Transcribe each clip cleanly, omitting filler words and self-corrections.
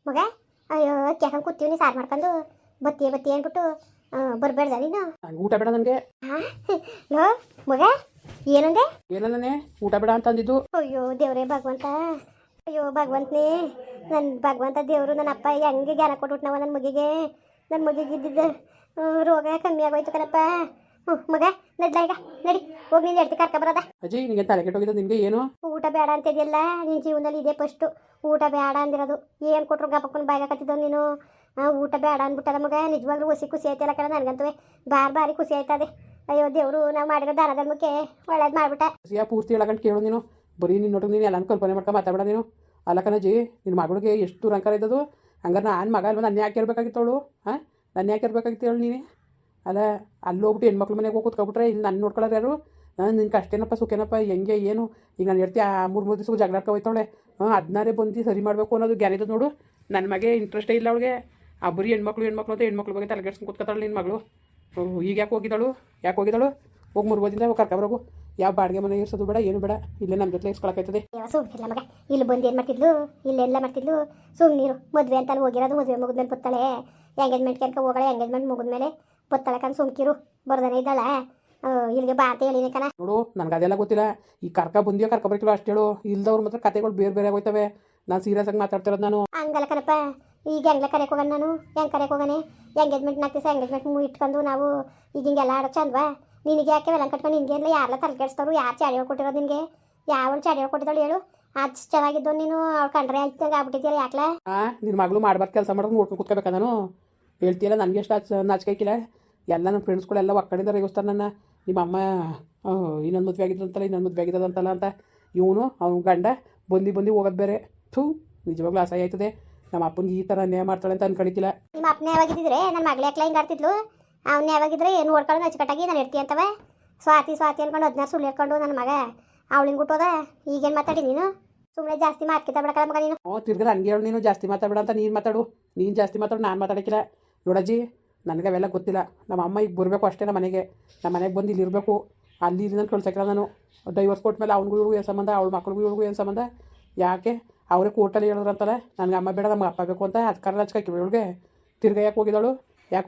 ಮಗ ಅಯ್ಯೋ ಕೆಕಂಗೆ ಕೂತೀವಿ ಸಾರು ಮಾಡ್ಕೊಂಡು ಬತ್ತಿ ಬತ್ತಿ ಅಂದ್ಬಿಟ್ಟು ಬರಬೇಡ್ದ ನೀನು. ಊಟ ಬೇಡ ನನಗೆ. ಹಾಂ ಲೋ ಮಗ ಏನಂದೆ? ಏನನ್ನೇ ಊಟ ಬೇಡ ಅಂತ ಅಂದಿದ್ದು. ಅಯ್ಯೋ ದೇವ್ರೇ ಭಗವಂತ, ಅಯ್ಯೋ ಭಗವಂತನೇ, ನನ್ನ ಭಗವಂತ ದೇವರು ನನ್ನ ಅಪ್ಪ ಹೆಂಗೆ ಜ್ಞಾನ ಕೊಟ್ಬಿಟ್ಟು ನಾವು ನನ್ನ ಮಗಿಗೆ ಇದ್ದಿದ್ದ ರೋಗ ಕಮ್ಮಿ ಆಗೋಯ್ತು ಕಣಪ್ಪ. ಮಗ ನಡ್ಲ ಈಗ ನಡಿ ಹೋಗಿ ನೀನು ಎಡ್ತಿ ಕರ್ಕೊಬರದ. ಅಜ್ಜಿ ನಿನಗೆ ತಲೆ ಕೆಟ್ಟೋಗಿದ್ದು ನಿನಗೆ ಏನು? ಊಟ ಬೇಡ ಅಂತಿದೆಯಲ್ಲ ನಿನ್ನ ಜೀವನದಲ್ಲಿ ಇದೇ ಫಸ್ಟು ಊಟ ಬೇಡ ಅಂದಿರೋದು. ಏನು ಕೊಟ್ಟರು ಗಪ್ಪಕೊಂಡು ಬಾಯಿಗೆ ಹಾಕತ್ತಿದ್ದವು ನೀನು. ಊಟ ಬೇಡ ಅಂದ್ಬಿಟ್ಟಲ್ಲ ಮಗ, ನಿಜವಾಗ್ಲೂ ಖುಷಿ ಆಯ್ತಲ್ಲ ಕಣ ನನಗಂತೂ ಬಾರಿ ಖುಷಿ ಆಯ್ತದೆ. ಅಯ್ಯೋ ದೇವರು ನಾವು ಮಾಡಿರೋ ದಾನ ಧರ್ಮಕ್ಕೆ ಒಳ್ಳೇದು ಮಾಡ್ಬಿಟ್ಟ. ಹಸಿಯ ಪೂರ್ತಿ ಹೇಳಗಂಟು ಕೇಳು ನೀನು, ಬರೀ ನಿನ್ನ ನೋಡಿಗೆ ನೀನು ಎಲ್ಲಾನು ಕಲ್ಪನೆ ಮಾಡ್ಕೊಂಡು ಮಾತಾಡಬೇಡ ನೀನು. ಅಲ್ಲ ಕಣಜ್ಜಿ, ನಿನ್ನ ಮಗಳಿಗೆ ಎಷ್ಟು ರಂಕಾರ ಇದ್ದದು. ಹಂಗಾರೆ ನಾನು ಮಗ ಅಲ್ವ, ನನ್ನ ಯಾಕೆ ಇರಬೇಕಾಗಿತ್ತವಳು? ಹಾಂ, ನನ್ನ ಯಾಕೆ ಇರಬೇಕಾಗಿತ್ತು ಹೇಳು ನೀನು? ಅಲ್ಲ ಅಲ್ಲಿ ಹೋಗ್ಬಿಟ್ಟು ಹೆಣ್ಮಕ್ಳು ಮನೆಗೆ ಹೋಗಿ ಕೂತ್ಕೊಬಿಟ್ರೆ ಇಲ್ಲಿ ನನ್ನ ನೋಡ್ಕೊಳ್ಳೋರು ಯಾರು? ನಿನ್ನ ಕಷ್ಟೇನಪ್ಪ ಸುಖೇನಪ್ಪ ಹೆಂಗೆ ಏನು? ಈಗ ನಾನು ಹೇಳ್ತಿ ಆ 3 ದಿವಸ ಜಗಳಾಡ್ಕ ಹೋಯ್ತಾವಳೆ. ಅದನ್ನಾರೇ ಬಂದು ಸರಿ ಮಾಡಬೇಕು ಅನ್ನೋದು ಗ್ಯಾರೇಜ್ ನೋಡು. ನನ್ನ ಮಗೆ ಇಂಟ್ರೆಸ್ಟೇ ಇಲ್ಲ ಅವಳಿಗೆ. ಆ ಬರೀ ಹೆಣ್ಮಕ್ಳು ಅಂತ ಹೆಣ್ಮಕ್ಳ ಬಗ್ಗೆ ತಲೆಗೆಡ್ಸ್ಕೊಂಡು ಕೂತ್ಕೊತಾಳೆ ನಿನ್ನ ಮಗಳು. ಈಗ ಯಾಕೆ ಹೋಗಿದ್ದಾಳು ಹೋಗಿ 3 ದಿನದಿಂದ ಕರ್ಕೊಬರೋಗು. ಯಾವ ಬಾಡಿಗೆ ಮನೆ ಇರ್ಸೋದು ಬೇಡ, ಏನು ಬೇಡ, ಇಲ್ಲೇ ನಮ್ಮ ಜೊತೆ ಇಸ್ಕೊಳಕೈತದೆ. ಸುಮ್ಮನಿಲ್ಲ ಮಗ, ಇಲ್ಲಿ ಬಂದು ಏನು ಮಾಡ್ತಿದ್ಲು, ಇಲ್ಲೆಲ್ಲ ಮಾಡ್ತಿದ್ಲು. ಸುಮ್ಮನಿರು, ಮದುವೆ ಅಂತ ಹೋಗಿರೋದು, ಮದುವೆ ಮುಗಿದ್ಮೇಲೆ ಬತ್ತಾಳೆ. ಎಂಗೇಜ್ಮೆಂಟ್ಗೆ ಅನ್ಕ ಹೋಗಳೆ, ಎಂಗೇಜ್ಮೆಂಟ್ ಮುಗಿದ್ಮೇಲೆ ಬತ್ತಾಳೆ ಕಣ್. ಸುಮ್ಕಿರು, ಬರ್ದಾನೆ ಇದ್ದಾಳೆ. ಇಲ್ಲಿಗೆ ಬಾ ಅಂತ ಹೇಳಿನಿ ಕಣ. ನೋಡು, ನನಗೆ ಅದೆಲ್ಲ ಗೊತ್ತಿಲ್ಲ. ಈ ಕರ್ಕೊಬರ್ಕಿಲ್ಲ ಅಷ್ಟು ಹೇಳು. ಇಲ್ದವ್ರು ಮಾತ್ರ ಕತೆಗಳು ಬೇರೆ ಆಗೋಯ್ತವೆ. ನಾನು ಸೀರಿಯಸ್ ಆಗಿ ಮಾತಾಡ್ತಿರೋದು ನಾನು. ಹಂಗಲ್ಲ ಕಣಪ್ಪ, ಈಗ ಹೆಂಗ್ಲ ಕರೆಯಕ್ಕೆ ಹೋಗೋಣ ನಾನು? ಹೆಂಗೆ ಕರೆಯಕ್ಕೆ ಹೋಗೋಣ? ಎಂಗೇಜ್ಮೆಂಟ್ ನಾಕ್ತಿಸ ಎಂಗೇಜ್ಮೆಂಟ್ ಇಟ್ಕೊಂಡು ನಾವು ಈಗ ಹಿಂಗೆಲ್ಲ ಆಡೋ ಚಂದ್ವಾ? ನಿನಗೆ ಯಾಕೆ ಎಲ್ಲ ಕಟ್ಕೊಂಡು ನಿನಗೆ ಯಾರೆಲ್ಲ ತಲೆ ಕೆಡಿಸ್ತಾರು? ಯಾರು ಚಾಡಿ ಹೇಳ್ಕೊಟ್ಟಿರೋದು ನಿನಗೆ? ಯಾವಳು ಚಾಡಿ ಹೇಳ್ಕೊಟ್ಟಿದ್ದಾಳು ಹೇಳು? ಅದು ಚೆನ್ನಾಗಿದ್ದು ನೀನು ಅವ್ಳು ಕಂಡ್ರೆ ಆಯ್ತಂಗೆ ಆಗ್ಬಿಟ್ಟಿದ್ಯಲ್ಲ ಯಾಕೆ? ನಿನ್ನ ಮಗಳು ಮಾಡ್ಬಾರ್ದು ಕೆಲಸ ಮಾಡೋದು ನೋಡ್ಕೊಂಡು ಕೂತ್ಕೋಬೇಕಾ ನಾನು? ಹೇಳ್ತೀಯಲ್ಲ, ನನಗೆ ಎಷ್ಟು ನಾಚಿಕೆಕಿಲ್ಲ. ಎಲ್ಲ ನನ್ನ ಫ್ರೆಂಡ್ಸ್ಗಳೆಲ್ಲ ಒಕ್ಕಡಿಂದ ರೇಗಿಸ್ತಾರೆ ನನ್ನ. ನಿಮ್ಮಮ್ಮ ಇನ್ನೊಂದು ಮದುವೆ ಆಗಿದ್ದಂತಲ್ಲ ಅಂತ. ಇವನು ಅವ್ನ ಗಂಡ ಬಂದು ಹೋಗೋದು ಬೇರೆ. ಥೂ, ನಿಜವಾಗ್ಲೂ ಅಸಹ್ಯ ಆಯ್ತದೆ. ನಮ್ಮ ಅಪ್ಪನಿಗೆ ಈ ಥರ ಅನ್ಯಾಯ ಮಾಡ್ತಾಳೆ ಅಂತ ಅನ್ಕೊಂಡಿದ್ದಿಲ್ಲ. ನಿಮ್ಮ ಅಪ್ಪನೇ ಯಾವಾಗಿದ್ದಿದ್ರೆ ನನ್ನ ಮಗಳು ಯಾಕೆ ಹಿಂಗೆ ಆಡ್ತಿದ್ಲು? ಅವ್ನ ಯಾವಾಗಿದ್ರೆ ಏನು ನೋಡ್ಕೊಂಡು ಅಚ್ಚುಕಟ್ಟಾಗಿ ನಾನು ಇರ್ತಿ ಅಂತವೆ. ಸ್ವಾತಿ ಅನ್ಕೊಂಡು 16 ಸುಳ್ಳು ಹೇಳ್ಕೊಂಡು ನನ್ನ ಮಗ ಅವಳಿಂಗ್ ಬಿಟ್ಟೋದ. ಈಗೇನು ಮಾತಾಡಿ ನೀನು? ಸುಮ್ಮನೆ ಜಾಸ್ತಿ ಮಾರ್ಕಿತ ಬಿಡಕಲ್ಲ ಮಗ ನೀನು. ತಿರ್ಗಿ ಹಂಗೆ ಹೇಳು ನೀನು. ಜಾಸ್ತಿ ಮಾತಾಡಬೇಡ ಅಂತ ನೀನು ಮಾತಾಡು. ನೀನು ಜಾಸ್ತಿ ಮಾತಾಡು, ನಾನು ಮಾತಾಡೋಕ್ಕಿಲ್ಲ. ನೋಡಜ್ಜಿ, ನನಗೆ ಅವೆಲ್ಲ ಗೊತ್ತಿಲ್ಲ. ನಮ್ಮ ಅಮ್ಮ ಈಗ ಬರಬೇಕು ಅಷ್ಟೇ ನಮ್ಮ ಮನೆಗೆ ಬಂದು ಇಲ್ಲಿ ಇರಬೇಕು. ಅಲ್ಲಿ ನಾನು ಕಳ್ಸಕ್ಕಿಲ್ಲ ನಾನು. ಡೈವರ್ಸ್ ಕೊಟ್ಮೇಲೆ ಅವ್ನಿಗೂ ಏನು ಸಂಬಂಧ, ಅವಳ ಮಕ್ಳಿಗೂ ಏನು ಸಂಬಂಧ? ಯಾಕೆ ಅವರೇ ಕೋರ್ಟಲ್ಲಿ ಹೇಳಿದ್ರಂತಲ್ಲ ನನಗೆ ಅಮ್ಮ ಬೇಡ ನಮ್ಮ ಅಪ್ಪ ಬೇಕು ಅಂತ. ಅದಕ್ಕೆ ಹಚ್ಕಾಕಿ ಇವಳಿಗೆ. ತಿರ್ಗಿ ಯಾಕೆ ಹೋಗಿದ್ದಾಳು?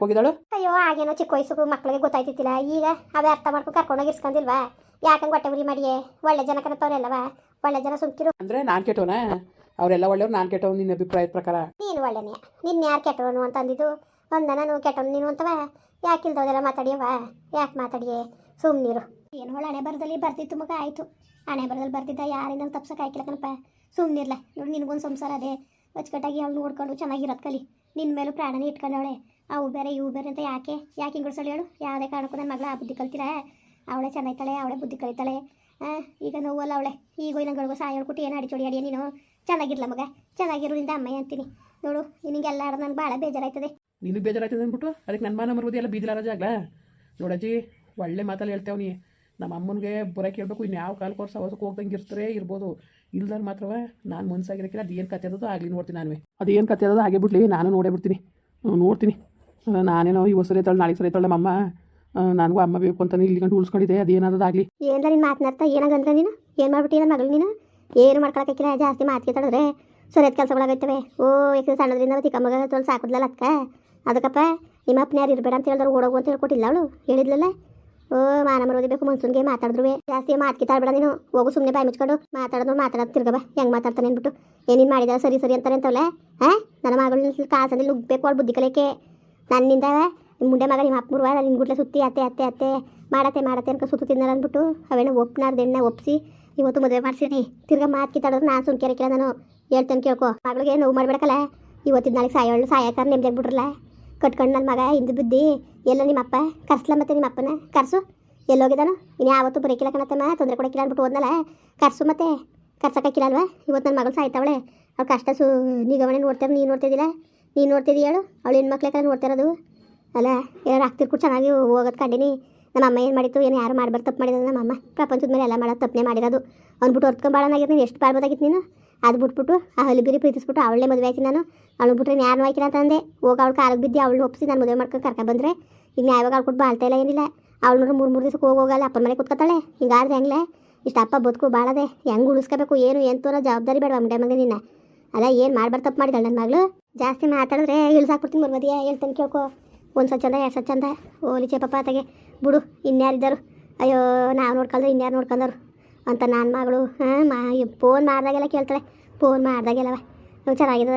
ಅಯ್ಯೋ, ಆಗೇನೋ ಚಿಕ್ಕ ವಯಸ್ಸು ಮಕ್ಕಳಿಗೆ ಗೊತ್ತಾಯ್ತಿತ್ತಿಲ್ಲ. ಈಗ ಅವೇ ಅರ್ಥ ಮಾಡ್ಕೊಂಡು ಕರ್ಕೊಂಡೋಗಿ ಇರ್ಸ್ಕೊಂಡಿಲ್ವಾ? ಯಾಕಂಗೆ ಹೊಟ್ಟೆ ಉರಿ ಮಾಡಿಯೇ? ಒಳ್ಳೆ ಜನ ಕಣತ್ತವ್ರೆಲ್ಲವ, ಒಳ್ಳೆ ಜನ ಸುಮ್ಕಿರು. ಅಂದರೆ ನಾನು ಕೆಟ್ಟವನ? ಅವರೆಲ್ಲ ಒಳ್ಳೆಯವ್ರು, ನಾನು ಕೆಟ್ಟವನು ನಿನ್ನ ಅಭಿಪ್ರಾಯದ ಪ್ರಕಾರ? ನೀನು ಒಳ್ಳೆನೇ. ನಿನ್ನ ಯಾರು ಕೆಟ್ಟವನು ಅಂತ ಅಂದಿದ್ದು? ನಾನು ಕೆಟ್ಟವನು ನೀನು ಅಂತವ? ಯಾಕೆ ಇಲ್ದೋದೆಲ್ಲ ಮಾತಾಡಿಯವ? ಯಾಕೆ ಮಾತಾಡಿಯೇ? ಸುಮ್ಮನಿರು. ಏನು ಹೊಳ ಹಣೆ ಬರದಲ್ಲಿ ಬರ್ತಿತ್ತು ಮಗ, ಆಯಿತು. ಹಣೆ ಬರದಲ್ಲಿ ಬರ್ತಿದ್ದ, ಯಾರಿಂದ ತಪ್ಸಕ್ಕೆ ಆಯ್ಕಿಲ್ಲ ಕಣಪ್ಪ. ಸುಮ್ಮನಿರ್ಲ. ನೋಡಿ, ನಿನಗೊಂದು ಸಂಸಾರ ಅದೇ ಅಚ್ಚುಕಟ್ಟಾಗಿ ಅವಳು ನೋಡ್ಕೊಂಡು ಚೆನ್ನಾಗಿರೋದು ಕಲಿ. ನಿನ್ನ ಮೇಲೂ ಪ್ರಾಣನೇ ಇಟ್ಕೊಂಡವಳೆ. ಅವು ಬೇರೆ ಇವು ಬೇರೆ ಅಂತ ಯಾಕೆ ಹಿಂಗುಡ್ಸೋಳು ಹೇಳು? ಯಾವುದೇ ಕಾರಣಕ್ಕೂ ನನ್ನ ಮಗಳ ಆ ಬುದ್ಧಿ ಕಲ್ತಿರ? ಅವಳೇ ಚೆನ್ನಾಯ್ತಾಳೆ, ಅವಳೇ ಬುದ್ಧಿ ಕಲಿತಾಳೆ. ಈಗ ನೋವಲ್ಲ ಅವಳೆ. ಈಗ ನಂಗೆ ಸಾಯ ಹೇಳ್ಕೊಟ್ಟು ಏನು ಅಡಿಚೋಡಿ ಅಡಿಯ ನೀನು? ಚೆನ್ನಾಗಿರ್ಲ ಮಗ, ಚೆನ್ನಾಗಿರೋದ್ರಿಂದ ಅಮ್ಮಯ್ಯ ಅಂತೀನಿ ನೋಡು. ನಿನಗೆಲ್ಲ ಆಡೋದು ನನಗೆ ಭಾಳ ಬೇಜಾರಾಯ್ತದೆ. ನೀನು ಬೇಜಾರಾಯ್ತದೆ ಅಂದ್ಬಿಟ್ಟು ಅದಕ್ಕೆ ನನ್ನ ಮಾನ ಮರುವುದಿ ಎಲ್ಲ ಬೀದಿಲಾರ ಜಾಗಲ. ನೋಡಜ್ಜಿ, ಒಳ್ಳೆ ಮಾತಲ್ಲಿ ಹೇಳ್ತೇವೆ. ನಮ್ಮ ಅಮ್ಮನಿಗೆ ಬರೋಕೆ ಹೇಳ್ಬೇಕು. ಇನ್ನು ಯಾವ ಕಾಲಕ್ಕೆ ಅವ್ರು ಸವಸಕ್ಕೆ ಹೋಗ್ದಂಗೆ ಇರ್ಬೋದು. ಇಲ್ದಾರು ಮಾತ್ರವ ನಾನು ಮನ್ಸಾಗಿರೋಕ್ಕಿಲ್ಲ. ಅದೇನು ಕತೆ ಅದ ಆಗಲಿ ನೋಡ್ತೀನಿ. ನಾನು ಅದೇನು ಕತೆ ಅದ ಹಾಗೆ ಬಿಡ್ಲಿ, ನಾನು ನೋಡೇ ಬಿಡ್ತೀನಿ. ನೋಡ್ತೀನಿ. ನಾನೇನೋ ಈ ಸರಿ ಐತಾಳೆ, ನಾಳೆ ಸರಿ ಐತಾಳೆ ನಮ್ಮ ಅಮ್ಮ. ನನಗೂ ಅಮ್ಮ ಬೇಕು ಅಂತ ಇಲ್ಲಿ ಗಂಟು ಉಳಿಸ್ಕೊಂಡಿದ್ದೆ. ಅದೇನಾದಾಗಲಿ. ಏನಿಲ್ಲ ನೀನು ಮಾತನಾಡ್ತಾ ಏನಾಗಂದ್ರೆ ನೀನು ಏನು ಮಾಡ್ಬಿಟ್ಟಿ ನನ್ನ ಮಗಳು? ನೀನು ಏನು ಮಾಡ್ಕೊಳಕ್ಕಿಲ್ಲ. ಜಾಸ್ತಿ ಮಾತಿಗೆ ತಡಿದ್ರೆ ಸರಿಯಾದ ಕೆಲಸಗಳಾಗೈತವೆ. ಯಾಕೆ ಸಣ್ಣದ್ರಿಂದ ತಿಕ್ಕ ಮಗ ತೊಳು ಸಾಕಿದ್ಲಲ್ಲ ಅದಕ್ಕಪ್ಪ ನಿಮ್ಮ ಅಪ್ಪನ ಯಾರು ಇರಬೇಡ ಅಂತ ಹೇಳಿದ್ರು ಓಡೋಗು ಅಂತ ಹೇಳ್ಕೊಟ್ಟಿಲ್ಲ ಅವಳು? ಹೇಳಿದ್ಲಲ್ಲ. ಮಾನ ಮರೋದಿಬೇಕು ಮನ್ಸೂನ್ಗೆ ಮಾತಾಡಿದ್ರು. ಜಾಸ್ತಿ ಮಾತಿಗೆ ತಾಳ್ಬೇಡ ನೀನು. ಹೋಗು ಸುಮ್ಮನೆ ಬಾಯಿ ಮುಚ್ಕೊಂಡು ಮಾತಾಡೋದು ತಿರ್ಗಬ. ಹೆಂಗೆ ಮಾತಾಡ್ತಾನೆ ಅಂದ್ಬಿಟ್ಟು ಏನೇನು ಮಾಡಿದಾರೆ ಸರಿ ಅಂತಾರೆ ಅಂತವಲ್ಲ. ನನ್ನ ಮಗಳ ಕಾಸಲ್ಲಿ ನುಗ್ಗಬೇಕು ಅವಳು ಬುದ್ಧಿ ಕಲಿಯಕ್ಕೆ. ನನ್ನಿಂದ ಮುಂಡೆ ಮಗ ನಿಮ್ಮ ಅಪ್ಪುರುವ ನಿನ್ನ ಗುಡ್ಲೆ ಸುತ್ತಿ ಅತ್ತೆ ಮಾಡತ್ತೆ ಅನ್ಕೊ ಸುತ್ತು ತಿನ್ನಾರ ಅಂದ್ಬಿಟ್ಟು ಅವೇನೋ ಒಪ್ಪನಾರ್ದೆಣ್ಣೆ ಒಪ್ಪಿಸಿ ಇವತ್ತು ಮದುವೆ ಮಾಡ್ಸೀನಿ. ತಿರ್ಗಾ ಮಾತಿಗೆ ತಾಡೋದು ನಾನು ಸುಮ್ಕೆರಕ್ಕಿಲ್ಲ. ನಾನು ಹೇಳ್ತೇನೆ ಕೇಳ್ಕೊ. ಮಗಳಿಗೆ ನೋವು ಮಾಡಬೇಕಲ್ಲ. ಇವತ್ತಿನ ನಾಳೆಗೆ ಸಾಯಕಾರ ನೆಮ್ಮದಿ ಆಗ್ಬಿಟ್ರಲ್ಲ. ಕಟ್ಕೊಂಡು ನನ್ನ ಮಗ ಹಿಂದೆ ಬುದ್ಧಿ ಎಲ್ಲ ನಿಮ್ಮ ಅಪ್ಪ ಕರ್ಸ್ಲ. ಮತ್ತೆ ನಿಮ್ಮ ಅಪ್ಪನ ಕರ್ಸು. ಎಲ್ಲೋಗಿದ್ದಾನು? ಇನ್ನು ಯಾವತ್ತೂ ಬರೋಕಿಲ್ಲ ಕಣತ್ತಮ್ಮ, ತೊಂದರೆ ಕೊಡೋಕ್ಕಿಲ್ಲ ಅಂದ್ಬಿಟ್ಟು ಹೋದ್ನಲ್ಲ. ಕರ್ಸು. ಮತ್ತೆ ಕರ್ಸಕ್ಕಾಕಿಲ್ಲ ಅಲ್ವಾ? ಇವತ್ತು ನನ್ನ ಮಗಳು ಸಾಯ್ತಾವಳೆ. ಅವ್ಳು ಕಷ್ಟ ನಿಗಮನೆ ನೋಡ್ತಾರೆ. ನೀನು ನೋಡ್ತಿದ್ದಿಲ್ಲ? ನೀನು ನೋಡ್ತಿದ್ದೀಯ ಹೇಳು? ಅವಳು ಹೆಣ್ಮಕ್ಳೆಲ್ಲ ನೋಡ್ತಿರೋದು ಅಲ್ಲ. ಯಾರು ಆಗ್ತಿರ್ಕು ಚೆನ್ನಾಗಿ ಹೋಗೋದು ಕಂಡಿನಿ. ನಮ್ಮ ಅಮ್ಮ ಏನು ಮಾಡಿತ್ತು, ಏನು ಯಾರು ಮಾಡ್ಬಾರ್ದು ತಪ್ಪು ಮಾಡಿರೋದು. ನಮ್ಮ ಅಮ್ಮ ಪ್ರಪಂಚದ ಮೇಲೆ ಎಲ್ಲ ಮಾಡೋದು ತಪ್ಪನೇ ಮಾಡಿರೋದು. ಅಂದ್ಬಿಟ್ಟು ಹೊರ್ತ್ಕೊಂಬಾಳನಾಗಿದ್ದು ನೀನು ಎಷ್ಟು ಬಾಳ್ಬೋದಾಗಿತ್ತು ನೀನು? ಅದು ಬಿಟ್ಬಿಟ್ಟು ಆ ಹಲಿಬಿರಿ ಪ್ರೀತಿಸ್ಬಿಟ್ಟು ಅವಳೇ ಮದುವೆ ಆಯ್ತು. ನಾನು ಅವಳು ಬಿಟ್ರೆ ಯಾರು ಆಯ್ಕಿಲ್ಲ ಅಂತ ಅಂದೆ. ಹೋಗಿ ಅವಳು ಕಾಲಿಗೆ ಬಿದ್ದು ಅವಳನ್ನ ಒಪ್ಪಿಸಿ ನಾನು ಮದುವೆ ಮಾಡ್ಕೊಂಡು ಕರ್ಕೊಂಡು ಬಂದರೆ ಈಗ ನ್ಯಾಯವಾಗ ಅವಳು ಕೊಟ್ಟು ಬಾಳ್ತಾ ಇಲ್ಲ, ಏನಿಲ್ಲ. ಅವಳು ನೋಡ್ರೆ 3 ದಿವಸಕ್ಕೆ ಹೋಗಲ್ಲ ಅಪ್ಪನ ಮನೆ ಕೂತ್ಕೊತಾಳೆ. ಹಿಂಗಾದ್ರೆ ಹೆಂಗ್ಲೆ? ಇಷ್ಟು ಅಪ್ಪ ಬದುಕು ಬಾಳದೆ ಹೆಂಗೆ ಉಳಿಸ್ಕೋಬೇಕು ಏನು ಎಂತೂ ಜವಾಬ್ದಾರಿ ಬೇಡ ಮುಂಡೆ ಮಗ ನಿನ್ನ. ಅಲ್ಲ ಏನು ಮಾಡ್ಬಾರ್ದು ತಪ್ಪು ಮಾಡಿದಾಳೆ ನನ್ನ ಮಗಳು. ಜಾಸ್ತಿ ಮಾತಾಡಿದ್ರೆ ಇಳ್ಸಾಕ್ಬಿಡ್ತೀನಿ ಮರ್ಮದಿಯ ಹೇಳ್ತಾನೆ ಕೇಳ್ಕೊ. ಒಂದು ಸಚ್ಚಂದ ಎರಡು ಸಚ್ಚಂದ ಓಲಿ ಚೇಪಪ್ಪ ಆತಗೆ ಬಿಡು, ಇನ್ಯಾರಿದ್ದರು, ಅಯ್ಯೋ ನಾವು ನೋಡ್ಕೊಳ್ದೆ ಇನ್ಯಾರು ನೋಡ್ಕೊಂಡವ್ರು ಅಂತ ನನ್ನ ಮಗಳು. ಫೋನ್ ಮಾಡಿದಾಗೆಲ್ಲ ಕೇಳ್ತಾಳೆ, ಫೋನ್ ಮಾಡಿದಾಗೆಲ್ಲವ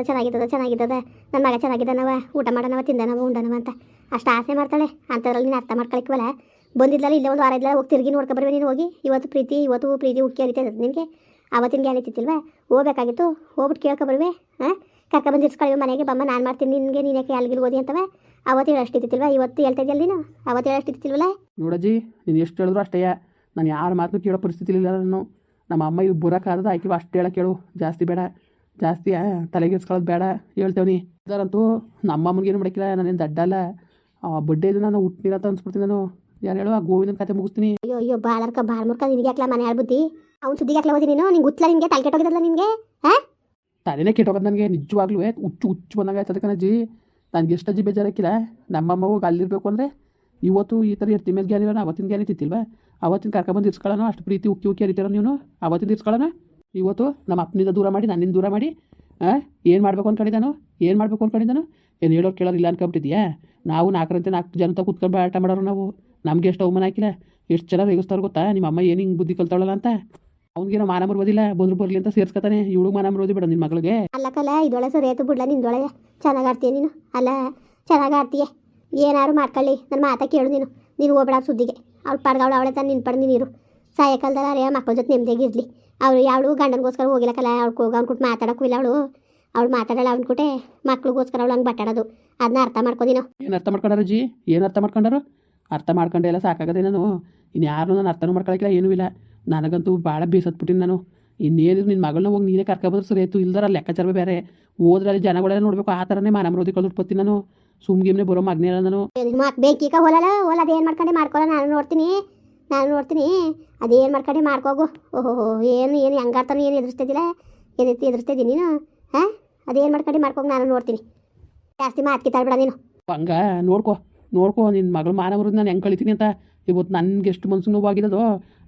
ಚೆನ್ನಾಗಿದ್ದದ ನನ್ನ ಮಗ ಚೆನ್ನಾಗಿದ್ದಾನವ, ಊಟ ಮಾಡೋಣವ, ತಿಂದನವ, ಉಂಡನವ ಅಂತ ಅಷ್ಟು ಆಸೆ ಮಾಡ್ತಾಳೆ. ಅಂಥದ್ರಲ್ಲಿ ನೀನು ಅರ್ಥ ಮಾಡ್ಕೊಳಕ್ವಲ್ಲ. ಬಂದಿದ್ಲಲ್ಲ ಇಲ್ಲೇ ಒಂದು ವಾರ ಇದ್ಲ, ಹೋಗಿ ತಿರುಗಿ ನೋಡ್ಕೊಬರ್ವಿ ನೀನು ಹೋಗಿ. ಇವತ್ತು ಪ್ರೀತಿ ಉಕ್ಕಿ ಹರಿತದೆ ನಿನಗೆ, ಅವತ್ತಿನ ಗ್ಯಾನಿತ್ತಿಲ್ವ, ಹೋಗ್ಬೇಕಾಗಿತ್ತು, ಹೋಗ್ಬಿಟ್ಟು ಕೇಳ್ಕೊಬರ್ವಿ. ಕರ್ಕೊಬಂದು ಇರ್ಸ್ಕೊಳ್ಳಿ ಮನೆಗೆ ಬಮ್ಮ, ನಾನು ಮಾಡ್ತೀನಿ ನಿನಗೆ, ನೀನಕ್ಕೆ ಅಲ್ಲಿಗೆ ಓದಿ ಅಂತವ. ಅವತ್ತು ಹೇಳಷ್ಟಿತ್ತಿಲ್ವ, ಇವತ್ತು ಹೇಳ್ತಾ ಇದೆಯಲ್ಲ ನೀನು, ಅವತ್ತು ಹೇಳಷ್ಟಿತ್ತಿಲ್ವಲ್ಲ. ನೋಡಜ್ಜಿ, ನೀನು ಎಷ್ಟು ಹೇಳಿದ್ರು ಅಷ್ಟೇ, ನಾನು ಯಾರ ಮಾತನ್ನು ಕೇಳೋ ಪರಿಸ್ಥಿತಿ ಇಲ್ಲ. ನಾನು ನಮ್ಮ ಅಮ್ಮ ಇದು ಬರೋಕ್ಕಾದ್ರೆ ಆಯ್ಕೆ ಅಷ್ಟು ಹೇಳೋ ಕೇಳು, ಜಾಸ್ತಿ ಬೇಡ, ಜಾಸ್ತಿ ತಲೆಗೆಸ್ಕೊಳ್ಳೋದು ಬೇಡ ಹೇಳ್ತೇವನಿ. ಇದರಂತೂ ನಮ್ಮ ಅಮ್ಮನಿಗೇನು ಮಾಡಕ್ಕಿಲ್ಲ, ನಾನೇನು ದಡ್ಡಲ್ಲ. ಬಡ್ಡೆ ಇದು ನಾನು ಹುಟ್ಟಿರ ಅಂತ ಅನ್ಸ್ಬಿಡ್ತೀನಿ. ನಾನು ಯಾರು ಹೇಳು, ಆ ಗೋವಿಂದನ ಕತೆ ಮುಗಿಸ್ತೀನಿ. ಅಯ್ಯೋ ಭಾಳ ಮುರ್ಕ ನಿನಗೆ ಹಾಕ್ಲ ಮನೆ ಹೇಳ್ಬುದ್ದಿ, ಅವ್ನು ಸುದ್ದಿಗೆ ಹಾಕ್ಲ ಓದಿ ನೀನು, ನಿಂಗೆ ಗೊತ್ತಲ್ಲ, ನಿನಗೆ ತಲೆ ಕೆಟ್ಟೋಗಿದ್ದಲ್ಲ ನಿನಗೆ. ತಲೆನೇ ಕೆಟ್ಟೋಗೋದು ನನಗೆ ನಿಜವಾಗ್ಲೂ. ಹುಚ್ಚು ಬಂದಂಗೆ ಆಯ್ತದೆ ಕಣಜ್ಜಿ. ನನಗೆ ಎಷ್ಟು ಅಜ್ಜಿ ಬೇಜಾರಾಕಿಲ್ಲ. ನಮ್ಮಮ್ಮಗೂ ಅಲ್ಲಿರಬೇಕು ಅಂದರೆ ಇವತ್ತು ಈ ಥರ ಇರ್ತಿ ಮೇಲೆ ಗ್ಯಾನಿಲ್ಲ, ಅವತ್ತಿನ ಗ್ಯಾನಿ ತಿತ್ತಿಲ್ವ, ಅವತ್ತಿನ ಕರ್ಕೊಬಂದು ಇರ್ಸ್ಕೊಳ್ಳೋಣ. ಅಷ್ಟು ಪ್ರೀತಿ ಉಕ್ಕಿ ಹರಿತೀರ ನೀವು, ಅವತ್ತಿನ ಇರ್ಸ್ಕೊಳ್ಳೋಣ. ಇವತ್ತು ನಮ್ಮ ಅಪ್ಪನಿಂದ ದೂರ ಮಾಡಿ, ನನ್ನಿಂದ ದೂರ ಮಾಡಿ, ಏನು ಮಾಡಬೇಕು ಅಂದ್ಕೊಂಡಿದ್ದಾನು, ಏನು ಹೇಳೋರು ಕೇಳೋರು ಇಲ್ಲ ಅನ್ಕೊಂಬಿಟ್ಟಿದ್ಯಾ. ನಾವು 4 ಜನ ಕೂತ್ಕೊಂಡು ಆಟ ಮಾಡೋರು ನಾವು. ನಮಗೆ ಎಷ್ಟು ಅವಮಾನ ಹಾಕಿಲ್ಲ, ಎಷ್ಟು ಚೆನ್ನಾಗಿ ರೇಗಿಸ್ತಾರೆ ಗೊತ್ತಾ. ನಿಮ್ಮ ಅಮ್ಮ ಏನು ಹಿಂಗೆ ಬುದ್ಧಿ ಕಲ್ತಾಳಲ್ಲ ಅಂತ. ಅವ್ನಿಗೇನೋ ಮಾನ ಬರೋದಿಲ್ಲ, ಬಂದ್ರು ಬರಲಿ ಅಂತ ಸೇರ್ಸ್ಕೊತಾನೆ. ಇವಳು ಮಾನ ಬರೋದಿ ಬೇಡ ನಿನ್ನ ಮಗಳಿಗೆ. ಅಲ್ಲಕ್ಕಲ್ಲ ಇದೊಳೆ ಸರಿ ಆಯ್ತು ಬಿಡ್ಲ, ನಿಂದೊಳೆ ಚೆನ್ನಾಗಿ ಆಡ್ತೀಯ ನೀನು. ಅಲ್ಲ ಚೆನ್ನಾಗಿ ಆಡ್ತೀಯ, ಏನಾರು ಮಾಡ್ಕೊಳ್ಳಿ, ನನ್ನ ಮಾತಾ ಕೇಳು ನೀನು ಹೋಗ್ಬೇಡ ಸುದ್ದಿಗೆ. ಅವಳು ಪಡ್ಗವಳು ಅವಳೆ ತಾನು ನಿನ್ನ ಪಡೆದು ನೀರು ಸಾಯಕಾಲದಲ್ಲ ಅರೇ ಮಕ್ಕಳ ಜೊತೆ ನೆಮ್ಮದಿಯಾಗಿರಲಿ. ಅವಳು ಯಾವಳು ಗಂಡನಿಗೋಸ್ಕರ ಹೋಗಿಲ್ಲಕ್ಕಲ್ಲ, ಅವ್ಳು ಗಂಡು ಮಾತಾಡೋಕ್ಕೂ ಇಲ್ಲ. ಅವಳು ಮಾತಾಡಲ್ಲ, ಅವ್ನ ಕುಟೆ ಮಕ್ಳಿಗೋಸ್ಕರ ಅವಳು ಹಂಗೆ ಬಟ್ಟಾಡೋದು. ಅದನ್ನ ಅರ್ಥ ಮಾಡ್ಕೊದಿನೋ. ಏನು ಅರ್ಥ ಮಾಡ್ಕೊಂಡಾರು ಜಿ, ಏನು ಅರ್ಥ ಮಾಡ್ಕೊಂಡಾರು? ಅರ್ಥ ಮಾಡ್ಕೊಂಡೆ ಎಲ್ಲ ಸಾಕಾಗದೆ. ನಾನು ಇನ್ಯಾರು ನಾನು ಅರ್ಥನೂ ಮಾಡ್ಕೊಳಕ್ಕಿಲ್ಲ, ಏನೂ ಇಲ್ಲ. ನನಗಂತೂ ಭಾಳ ಬೇಸತ್ಬಿಟ್ಟಿನಿ ನಾನು. ಇನ್ನೇನು ನಿನ್ನ ಮಗಳನ್ನ ಹೋಗಿ ನೀನೇ ಕರ್ಕೊಬಂದ್ರೆ ಸರಿ ಆಯಿತು. ಇಲ್ದಾರ ಲೆಕ್ಕಾಚಾರವೇ ಬೇರೆ. ಹೋದ್ರೆ ಅಲ್ಲಿ ಜನಗಳೆಲ್ಲ ನೋಡಬೇಕು, ಆ ಥರನೇ ಮಾನಮರೋದಿ ಕಲ್ತ್ಬಿಡ್ತೀನಿ ನಾನು. ಸುಮ್ಗಿಮ್ನೆ ಬರೋ ಮಗನೇ ಅಲ್ಲ ನಾನು. ಬೇಕೀಗ ಹೋಲಲ್ಲ ಅದೇನು ಮಾಡ್ಕೊಂಡೆ ಮಾಡ್ಕೊಳ್ಳೋ, ನಾನು ನೋಡ್ತೀನಿ. ಅದೇನು ಮಾಡ್ಕೊಂಡೆ ಮಾಡ್ಕೋಗು. ಓಹೋ ಏನು ಹೆಂಗಾಡ್ತಾನು, ಏನು ಎದುರಿಸ್ತಿದ್ದಿಲ್ಲ, ಎದುರಿಸ್ತಿದ್ದೀನಿ ನೀನು. ಅದೇನು ಮಾಡ್ಕೊಂಡೆ ಮಾಡ್ಕೋಗಿ ನಾನು ನೋಡ್ತೀನಿ. ಜಾಸ್ತಿ ಮಾತ್ಕಿತಾಳ್ಬೇಡ ನೀನು. ಹಂಗ ನೋಡ್ಕೊ ನಿನ್ನ ಮಗಳು ಮಾನವರದ್ದು ನಾನು ಹೆಂಗೆ ಕಳಿತೀನಿ ಅಂತ. ಇವತ್ತು ನನಗೆ ಎಷ್ಟು ಮನ್ಸು ನೋವಾಗಿರೋದು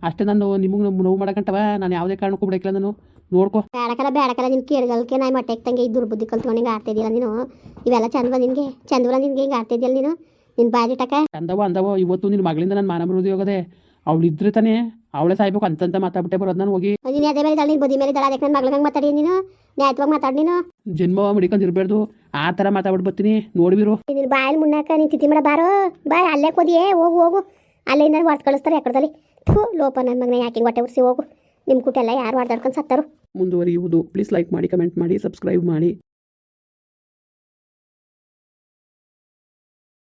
ಅಷ್ಟೇ. ನಾನು ನಿಮಗೆ ನೋವು ಮಾಡಕಂಟವ, ನಾನು ಯಾವುದೇ ಕಾರಣಕ್ಕೂ ಬಿಡಕ್ಕಿಲ್ಲ. ನಾನು ನೋಡ್ಕೊ. ಬೇಡಕಲ್ಲ ನಿನ್ನ ಕೇಳಿಗಲ್ಕೆ ನಾಯಿ ಮೊಟ್ಟೆ ತಂಗೆ ಈ ದುರ್ಬುದ್ಧಿ ಕಲ್ತ್ಕೊಂಡು ಹಿಂಗೆ ಆಡ್ತಿದ್ದಿಲ್ಲ ನೀನು. ಇವೆಲ್ಲ ಚಂದವ ನಿನಗೆ ಹಿಂಗೆ ಆಡ್ತಿದ್ಯಲ್ಲ ನೀನು. ನಿನ್ನ ಬಾಜಿಟಕ ಅಂದವ ಇವತ್ತು ನಿನ್ನ ಮಗಳಿಂದ ನಾನು ಮಾನವರದ್ದು ಹೋಗೋದೆ. ಅವಳು ಇದ್ರೆ ತಾನೇ, ಅವಳೇ ಸಾಯ್ಬೇಕು ಅಂತ ಮಾತಾಡ್ಬಿಟ್ಟೆ ಬರೋದು ನಾನು ಹೋಗಿ. ನೀನು ಅದೇ ಮೇಲೆ ನೀನು ಬದಿ ಮೇಲೆ ಅದಕ್ಕೆ ನನ್ನ ಮಗಳಿಗೆ ಹಂಗೆ ಮಾತಾಡಿ ನೀನು, ನ್ಯಾಯವಾಗಿ ಮಾತಾಡಿ ನೀನು. ಜನ್ಮ ಮಡಿಕೊಂಡಿರ್ಬಾರ್ದು, ಆ ಥರ ಮಾತಾಡ್ಬಿಟ್ಟು ಬರ್ತೀನಿ ನೋಡ್ಬಿರು. ನಿನ್ನ ಬಾಯಲ್ಲಿ ಮುನ್ನಾಕ ನೀನು ತಿಥಿ ಮಾಡ ಬಾರೋ ಬಾಯ್, ಅಲ್ಲೇ ಕೊದಿಯೇ ಹೋಗು. ಅಲ್ಲೇ ಏನಾರು ಹೊರ್ತು ಕಳಿಸ್ತಾರೆ ಯಾಕಡದಲ್ಲಿ. ಲೋಪ ನನ್ನ ಮಗನ ಯಾಕೆ ಹೊಟ್ಟೆ ಉರಿಸಿ ಹೋಗು. ನಿಮ್ಮ ಕುಟೆಲ್ಲ ಯಾರು ಹೊಡೆದಾಡ್ಕೊಂಡು ಸತ್ತರು. ಮುಂದುವರಿಯುವುದು. ಪ್ಲೀಸ್ ಲೈಕ್ ಮಾಡಿ, ಕಮೆಂಟ್ ಮಾಡಿ, ಸಬ್ಸ್ಕ್ರೈಬ್ ಮಾಡಿ.